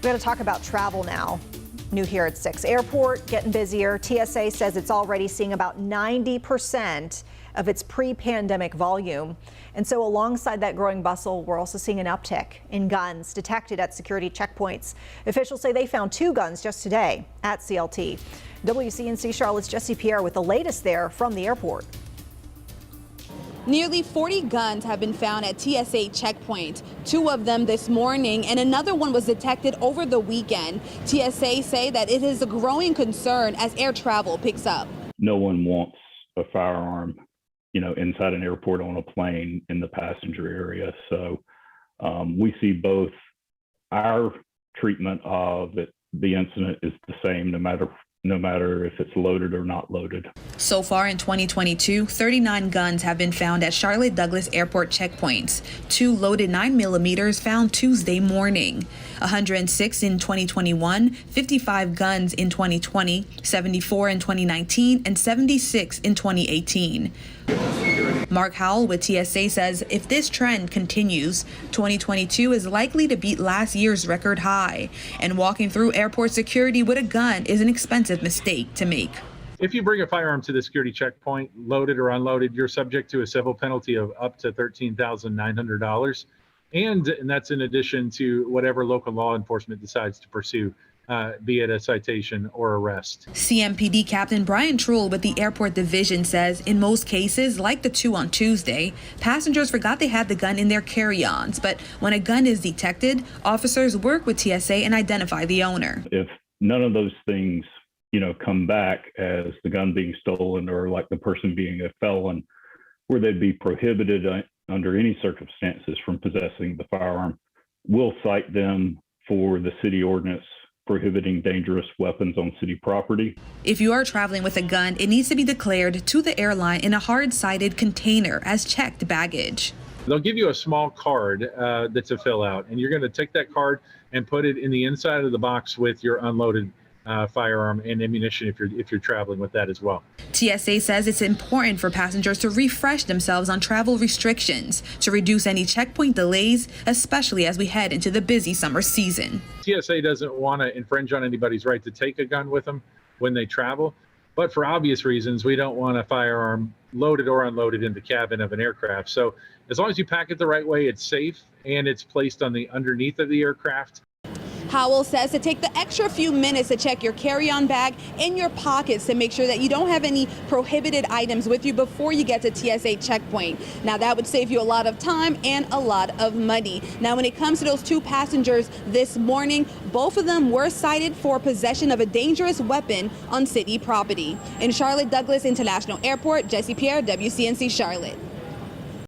We're going to talk about travel now. New here at 6. Airport getting busier. TSA says it's already seeing about 90% of its pre-pandemic volume. And so alongside that growing bustle, we're also seeing an uptick in guns detected at security checkpoints. Officials say they found 2 guns just today at CLT. WCNC Charlotte's Jesse Pierre with the latest there from the airport. Nearly 40 guns have been found at TSA checkpoint, 2 of them this morning, and another one was detected over the weekend. TSA say that it is a growing concern as air travel picks up. No one wants a firearm, inside an airport on a plane in the passenger area. So we see both. Our treatment of it, the incident is the same no matter if it's loaded or not loaded. So far in 2022, 39 guns have been found at Charlotte Douglas Airport checkpoints. 2 loaded 9mm found Tuesday morning. 106 in 2021, 55 guns in 2020, 74 in 2019, and 76 in 2018. Mark Howell with TSA says if this trend continues, 2022 is likely to beat last year's record high. And walking through airport security with a gun is an expensive mistake to make. If you bring a firearm to the security checkpoint, loaded or unloaded, you're subject to a civil penalty of up to $13,900. And that's in addition to whatever local law enforcement decides to pursue, be it a citation or arrest. CMPD Captain Brian Trull with the airport division says in most cases, like the 2 on Tuesday, passengers forgot they had the gun in their carry-ons. But when a gun is detected, officers work with TSA and identify the owner. If none of those things, come back as the gun being stolen or like the person being a felon, where they'd be prohibited under any circumstances from possessing the firearm, we'll cite them for the city ordinance prohibiting dangerous weapons on city property. If you are traveling with a gun, it needs to be declared to the airline in a hard-sided container as checked baggage. They'll give you a small card that's a fill out, and you're going to take that card and put it in the inside of the box with your unloaded firearm and ammunition if you're traveling with that as well. TSA says it's important for passengers to refresh themselves on travel restrictions to reduce any checkpoint delays, especially as we head into the busy summer season. TSA doesn't want to infringe on anybody's right to take a gun with them when they travel, but for obvious reasons, we don't want a firearm loaded or unloaded in the cabin of an aircraft. So as long as you pack it the right way, it's safe and it's placed on the underneath of the aircraft. Howell says to take the extra few minutes to check your carry-on bag and your pockets to make sure that you don't have any prohibited items with you before you get to TSA checkpoint. Now that would save you a lot of time and a lot of money. Now when it comes to those 2 passengers this morning, both of them were cited for possession of a dangerous weapon on city property. In Charlotte Douglas International Airport, Jesse Pierre, WCNC Charlotte.